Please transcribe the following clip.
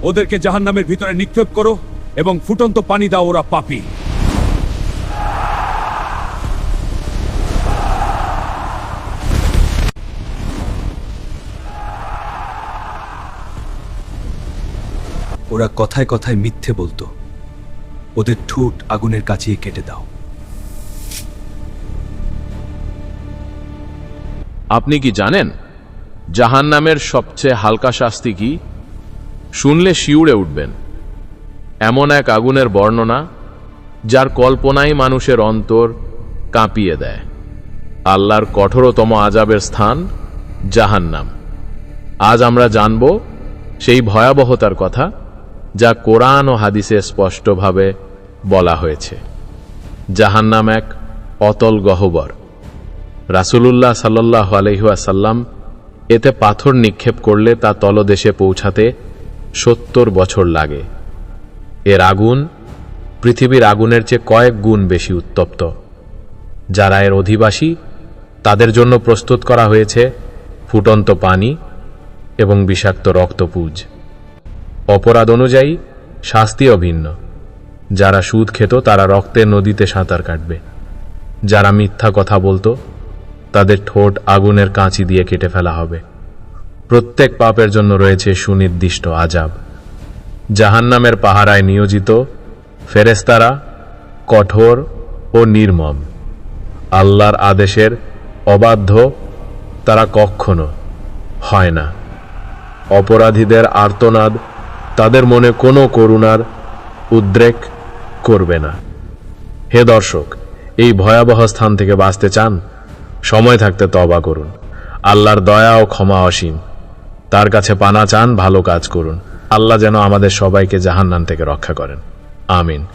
ওদেরকে জাহান্নামের ভিতরে নিক্ষেপ করো এবং ফুটন্ত পানি দাও, ওরা পাপী। ওরা কথায় কথায় মিথ্যে বলতো। ওদের ঠোঁট আগুনের কাছে কেটে দাও। আপনি কি জানেন জাহান্নামের সবচেয়ে হালকা শাস্তি কি? শুনলে শিউরে উঠবেন। এমন এক আগুনের বর্ণনা যার কল্পনাই মানুষের অন্তর কাঁপিয়ে দেয়। আল্লাহর কঠোরতম আযাবের স্থান জাহান্নাম। আজ আমরা জানব সেই ভয়াবহতার কথা যা কোরআন ও হাদিসে স্পষ্টভাবে বলা হয়েছে। জাহান্নাম এক অতল গহ্বর। রাসূলুল্লাহ সাল্লাল্লাহু আলাইহি ওয়াসাল্লাম এতে পাথর নিক্ষেপ করলে তা তলদেশে পৌঁছাতে 70 বছর লাগে। এর আগুন পৃথিবীর আগুনের চেয়ে কয়েক গুণ বেশি উত্তপ্ত। যারা এর অধিবাসী তাদের জন্য প্রস্তুত করা হয়েছে ফুটন্ত পানি এবং বিষাক্ত রক্তপুঞ্জ। অপরাধ অনুযায়ী শাস্তিও ভিন্ন। যারা সুদ খেত তারা রক্তের নদীতে সাঁতার কাটবে। যারা মিথ্যা কথা বলতো তাদের ঠোঁট আগুনের কাঁচি দিয়ে কেটে ফেলা হবে। প্রত্যেক পাপের জন্য রয়েছে সুনির্দিষ্ট আযাব। জাহান্নামের পাহারায় নিয়োজিত ফেরেশতারা কঠোর ও নির্মম। আল্লাহর আদেশের অবাধ্য তারা কখনো হয় না। অপরাধীদের আর্তনাদ তাদের মনে কোনো করুণার উদ্রেক করবে না। হে দর্শক, এই ভয়াবহ স্থান থেকে বাঁচতে চান? সময় থাকতে তওবা করুন। আল্লাহর দয়া ও ক্ষমা অসীম। তার কাছে পানা চান, ভালো কাজ করুন। আল্লাহ যেন আমাদের সবাইকে জাহান্নাম থেকে রক্ষা করেন। আমিন।